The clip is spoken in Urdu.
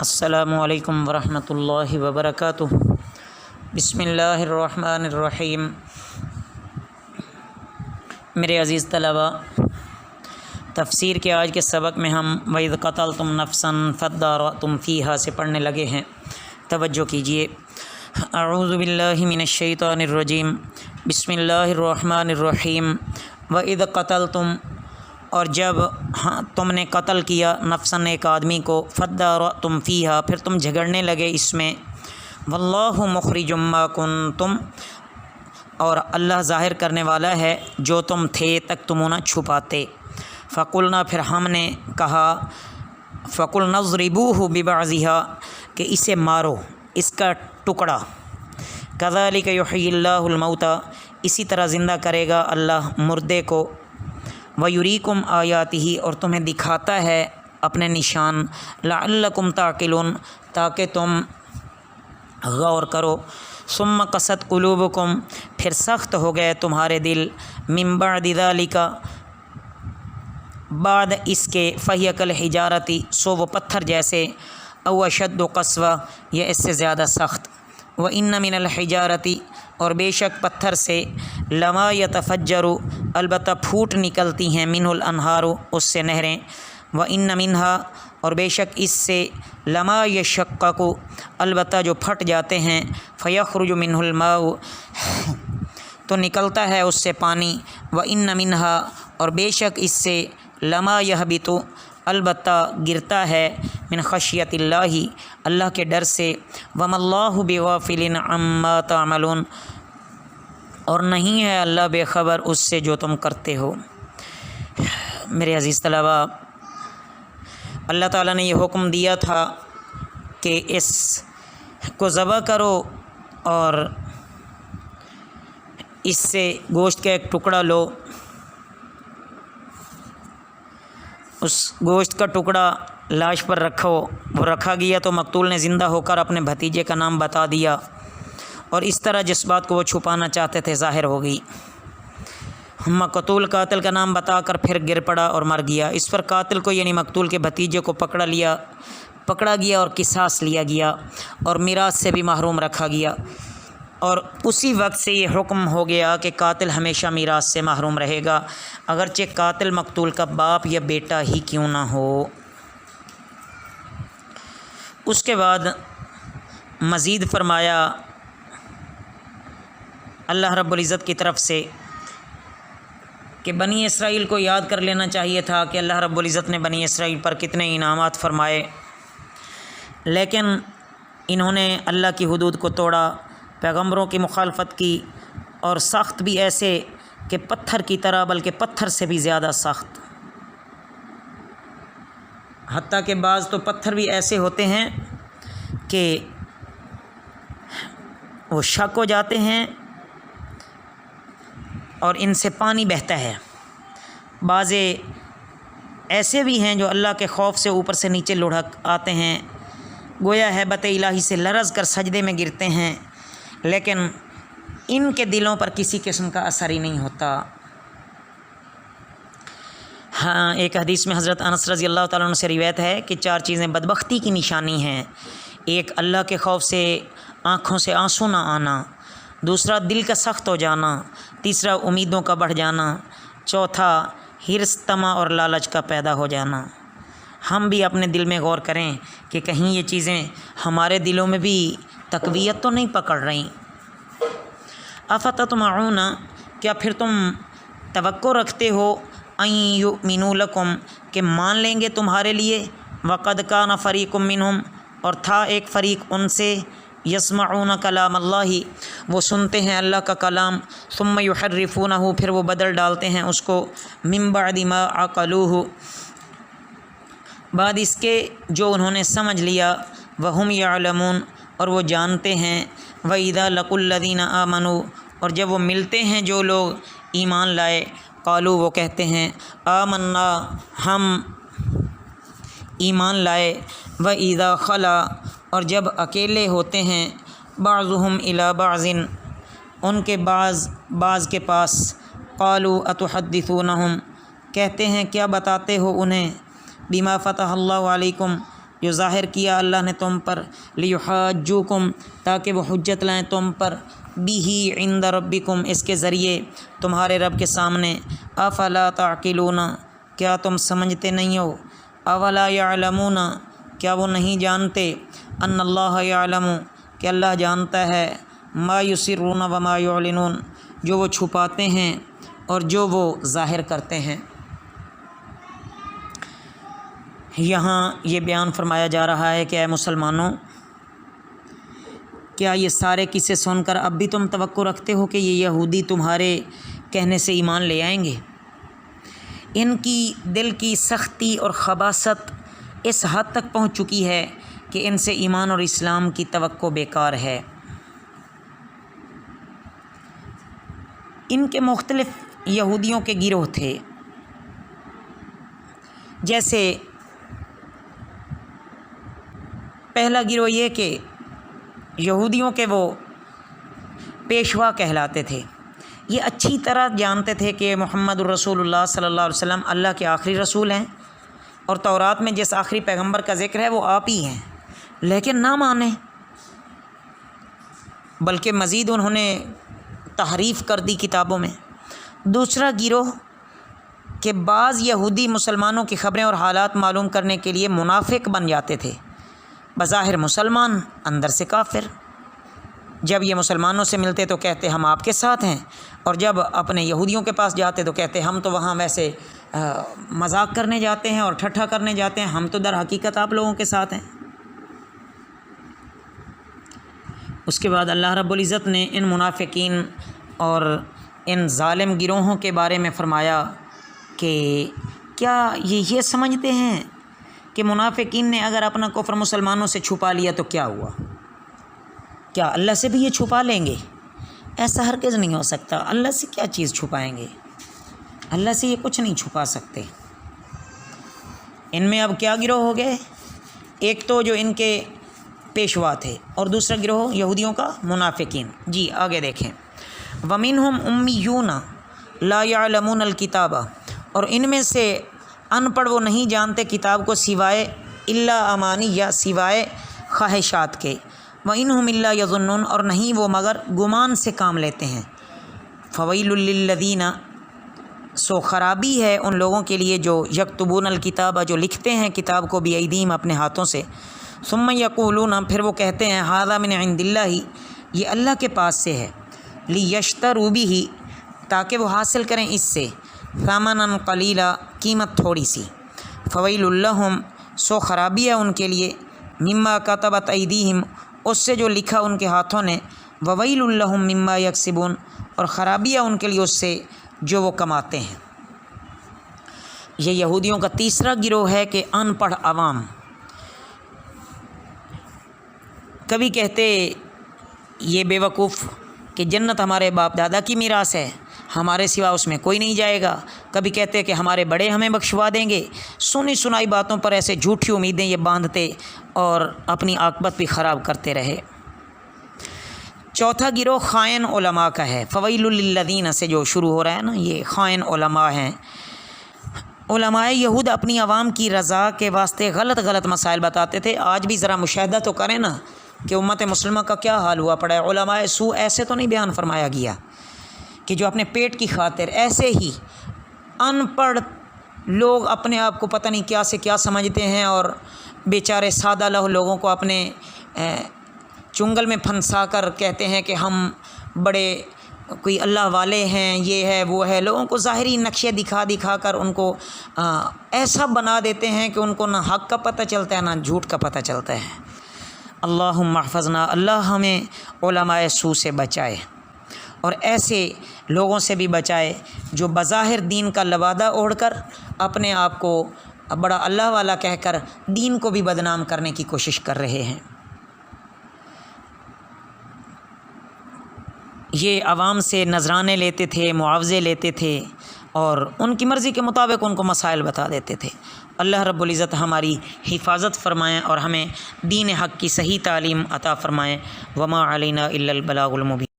السلام علیکم ورحمۃ اللہ وبرکاتہ۔ بسم اللہ الرحمن الرحیم۔ میرے عزیز طلباء، تفسیر کے آج کے سبق میں ہم وَإِذْ قَتَلْتُمْ نَفْسًا فَادَّارَأْتُمْ فِيهَا سے پڑھنے لگے ہیں۔ توجہ کیجیے۔ اعوذ باللہ من الشیطان الرجیم، بسم اللہ الرحمن الرحیم۔ وَإِذْ قَتَلْتُمْ، اور جب تم نے قتل کیا نفساً ایک آدمی کو، فَادَّارَأْتُمْ فِيهَا، پھر تم جھگڑنے لگے اس میں، وَاللَّهُ مُخْرِجٌ مَّا كُنتُمْ، اور اللہ ظاہر کرنے والا ہے جو تم تھے تک تمونہ چھپاتے۔ فَقُلْنَا، پھر ہم نے کہا، فَقُلْنَا اضْرِبُوهُ بِبَعْضِهَا، کہ اسے مارو، اس کا ٹکڑا۔ كَذَلِكَ يُحْيِي اللَّهُ الْمَوْتَى، اسی طرح زندہ کرے گا اللہ مردے کو۔ وَيُرِيكُمْ آيَاتِهِ، اور تمہیں دکھاتا ہے اپنے نشان، لَعَلَّكُمْ تَعْقِلُونَ، تاکہ تم غور کرو۔ ثُمَّ قَسَتْ قُلُوبُكُمْ، پھر سخت ہو گئے تمہارے دل، مِن بَعْدِ ذَلِكَ، بعد اس کے، فَهِيَ كَالْحِجَارَةِ، سو وہ پتھر جیسے، أَوْ أَشَدُّ قَسْوَةً، یہ اس سے زیادہ سخت۔ وَإِنَّ مِنَ الْحِجَارَةِ، اور بے شک پتھر سے، لَمَا يَتَفَجَّرُ، البتہ پھوٹ نکلتی ہیں، مِنْهُ الْأَنْهَارُ، اس سے نہریں۔ وَإِنَّ مِنْهَا، اور بے شک اس سے، لَمَا يَشَّقَّقُ، البتہ جو پھٹ جاتے ہیں، فَيَخْرُجُ مِنْهُ الْمَاءُ، تو نکلتا ہے اس سے پانی۔ وَإِنَّ مِنْهَا، اور بے شک اس سے، لَمَا يَهْبِطُ، البتہ گرتا ہے، من خشیت اللہ، اللہ کے ڈر سے۔ وَمَا اللَّهُ بِغَافِلٍ عَمَّا تَعْمَلُونَ، اور نہیں ہے اللہ بے خبر اس سے جو تم کرتے ہو۔ میرے عزیز طلباء، اللہ تعالیٰ نے یہ حکم دیا تھا کہ اس کو ذبح کرو اور اس سے گوشت کا ایک ٹکڑا لو۔ اس گوشت کا ٹکڑا لاش پر رکھو، وہ رکھا گیا تو مقتول نے زندہ ہو کر اپنے بھتیجے کا نام بتا دیا، اور اس طرح جس بات کو وہ چھپانا چاہتے تھے ظاہر ہو گئی۔ مقتول قاتل کا نام بتا کر پھر گر پڑا اور مر گیا۔ اس پر قاتل کو یعنی مقتول کے بھتیجے کو پکڑا گیا اور قصاص لیا گیا، اور میراث سے بھی محروم رکھا گیا، اور اسی وقت سے یہ حکم ہو گیا کہ قاتل ہمیشہ میراث سے محروم رہے گا، اگرچہ قاتل مقتول کا باپ یا بیٹا ہی کیوں نہ ہو۔ اس کے بعد مزید فرمایا اللہ رب العزت کی طرف سے کہ بنی اسرائیل کو یاد کر لینا چاہیے تھا کہ اللہ رب العزت نے بنی اسرائیل پر کتنے انعامات فرمائے، لیکن انہوں نے اللہ کی حدود کو توڑا، پیغمبروں کی مخالفت کی، اور سخت بھی ایسے کہ پتھر کی طرح، بلکہ پتھر سے بھی زیادہ سخت۔ حتیٰ کہ بعض تو پتھر بھی ایسے ہوتے ہیں کہ وہ شک ہو جاتے ہیں اور ان سے پانی بہتا ہے۔ بعض ایسے بھی ہیں جو اللہ کے خوف سے اوپر سے نیچے لڑھک آتے ہیں، گویا ہیبت الہی سے لرز کر سجدے میں گرتے ہیں، لیکن ان کے دلوں پر کسی قسم کا اثر ہی نہیں ہوتا۔ ہاں، ایک حدیث میں حضرت انس رضی اللہ تعالیٰ عنہ سے روایت ہے کہ 4 چیزیں بدبختی کی نشانی ہیں۔ ایک، اللہ کے خوف سے آنکھوں سے آنسو نہ آنا، دوسرا دل کا سخت ہو جانا، تیسرا امیدوں کا بڑھ جانا، چوتھا حرص، طمع اور لالچ کا پیدا ہو جانا۔ ہم بھی اپنے دل میں غور کریں کہ کہیں یہ چیزیں ہمارے دلوں میں بھی تقویت تو نہیں پکڑ رہی۔ افتطمعون، کیا پھر تم توقع رکھتے ہو، ان یؤمنوا لکم، کہ مان لیں گے تمہارے لیے، وقد کان فریق منہم، اور تھا ایک فریق ان سے، یسمعون کلام اللہ، وہ سنتے ہیں اللہ کا کلام، ثم یحرفونہ، پھر وہ بدل ڈالتے ہیں اس کو، من بعد ما عقلوہ، بعد اس کے جو انہوں نے سمجھ لیا، وہم یعلمون، اور وہ جانتے ہیں، وَإِذَا لَقُوا الَّذِينَ آمَنُوا، اور جب وہ ملتے ہیں جو لوگ ایمان لائے، قالوا، وہ کہتے ہیں، آمنا، ہم ایمان لائے، وَإِذَا خَلَا، اور جب اکیلے ہوتے ہیں، بعضهم الی بعض، ان کے بعض کے پاس، قالوا اتحدثونہم، کہتے ہیں کیا بتاتے ہو انہیں، بما فتح اللہ علیکم، جو ظاہر کیا اللہ نے تم پر، لیحاجوکم تاکہ وہ حجت لائیں تم پر، بھی عند ربکم اس کے ذریعے تمہارے رب کے سامنے، افلا تعقلون کیا تم سمجھتے نہیں ہو، اولا یعلمون کیا وہ نہیں جانتے، ان اللہ یعلم کہ اللہ جانتا ہے، ما یسرون وما یعلنون جو وہ چھپاتے ہیں اور جو وہ ظاہر کرتے ہیں۔ یہاں یہ بیان فرمایا جا رہا ہے کہ اے مسلمانوں، کیا یہ سارے قصے سن کر اب بھی تم توقع رکھتے ہو کہ یہ یہودی تمہارے کہنے سے ایمان لے آئیں گے؟ ان کی دل کی سختی اور خباثت اس حد تک پہنچ چکی ہے کہ ان سے ایمان اور اسلام کی توقع بیکار ہے۔ ان کے مختلف یہودیوں کے گروہ تھے، جیسے پہلا گروہ یہ کہ یہودیوں کے وہ پیشوا کہلاتے تھے، یہ اچھی طرح جانتے تھے کہ محمد الرسول اللہ صلی اللہ علیہ وسلم اللہ کے آخری رسول ہیں اور تورات میں جس آخری پیغمبر کا ذکر ہے وہ آپ ہی ہیں، لیکن نہ مانیں، بلکہ مزید انہوں نے تحریف کر دی کتابوں میں۔ دوسرا گروہ کہ بعض یہودی مسلمانوں کی خبریں اور حالات معلوم کرنے کے لیے منافق بن جاتے تھے، بظاہر مسلمان اندر سے کافر، جب یہ مسلمانوں سے ملتے تو کہتے ہم آپ کے ساتھ ہیں، اور جب اپنے یہودیوں کے پاس جاتے تو کہتے ہم تو وہاں ویسے مذاق کرنے جاتے ہیں اور ٹھٹھا کرنے جاتے ہیں، ہم تو در حقیقت آپ لوگوں کے ساتھ ہیں۔ اس کے بعد اللہ رب العزت نے ان منافقین اور ان ظالم گروہوں کے بارے میں فرمایا کہ کیا یہ سمجھتے ہیں کہ منافقین نے اگر اپنا کفر مسلمانوں سے چھپا لیا تو کیا ہوا؟ کیا اللہ سے بھی یہ چھپا لیں گے؟ ایسا ہرگز نہیں ہو سکتا۔ اللہ سے کیا چیز چھپائیں گے؟ اللہ سے یہ کچھ نہیں چھپا سکتے۔ ان میں اب کیا گروہ ہو گئے؟ ایک تو جو ان کے پیشوا تھے، اور دوسرا گروہ یہودیوں کا منافقین۔ جی آگے دیکھیں، وَمِنْهُمْ أُمِّيُّونَ لَا يَعْلَمُونَ الْكِتَابَ اور ان میں سے ان پڑھ وہ نہیں جانتے کتاب کو سوائے الا امانی یا سوائے خواہشات کے، وَإِنْهُمْ إِلَّا يَظُنُّونَ اور نہیں وہ مگر گمان سے کام لیتے ہیں، فَوَيْلٌ لِّلَّذِينَ سو خرابی ہے ان لوگوں کے لیے جو یکتبون الکتاب جو لکھتے ہیں کتاب کو بِأَیْدِیہِم اپنے ہاتھوں سے، ثم یقولون پھر وہ کہتے ہیں ھذا من عند اللہ یہ اللہ کے پاس سے ہے، لیشتروا بہ تاکہ وہ حاصل کریں اس سے، ثمنا قلیلا قیمت تھوڑی سی، فویل لہم سو خرابی ہے ان کے لیے، مما کتبت ایدیہم اس سے جو لکھا ان کے ہاتھوں نے، وویل لہم مما یکسبون اور خرابی ہے ان کے لیے اس سے جو وہ کماتے ہیں۔ یہ یہودیوں کا تیسرا گروہ ہے کہ ان پڑھ عوام، کبھی کہتے یہ بے وقوف کہ جنت ہمارے باپ دادا کی میراث ہے، ہمارے سوا اس میں کوئی نہیں جائے گا، کبھی کہتے کہ ہمارے بڑے ہمیں بخشوا دیں گے، سنی سنائی باتوں پر ایسے جھوٹی امیدیں یہ باندھتے اور اپنی عاقبت بھی خراب کرتے رہے۔ چوتھا گروہ خائن علماء کا ہے، فویل للذین سے جو شروع ہو رہا ہے نا، یہ خائن علماء ہیں۔ علماء یہود اپنی عوام کی رضا کے واسطے غلط مسائل بتاتے تھے۔ آج بھی ذرا مشاہدہ تو کریں نا کہ امت مسلمہ کا کیا حال ہوا پڑا ہے۔ علماء سو ایسے تو نہیں بیان فرمایا گیا کہ جو اپنے پیٹ کی خاطر ایسے ہی ان پڑھ لوگ اپنے آپ کو پتہ نہیں کیا سے کیا سمجھتے ہیں، اور بیچارے سادہ لوہ لوگوں کو اپنے چنگل میں پھنسا کر کہتے ہیں کہ ہم بڑے کوئی اللہ والے ہیں، یہ ہے وہ ہے، لوگوں کو ظاہری نقشے دکھا کر ان کو ایسا بنا دیتے ہیں کہ ان کو نہ حق کا پتہ چلتا ہے نہ جھوٹ کا پتہ چلتا ہے۔ اللہم احفظنا، اللہ ہمیں علماء سو سے بچائے اور ایسے لوگوں سے بھی بچائے جو بظاہر دین کا لبادہ اوڑھ کر اپنے آپ کو بڑا اللہ والا کہہ کر دین کو بھی بدنام کرنے کی کوشش کر رہے ہیں۔ یہ عوام سے نذرانے لیتے تھے، معاوضے لیتے تھے، اور ان کی مرضی کے مطابق ان کو مسائل بتا دیتے تھے۔ اللہ رب العزت ہماری حفاظت فرمائیں اور ہمیں دین حق کی صحیح تعلیم عطا فرمائیں۔ وما علینا الا البلاغ المبین۔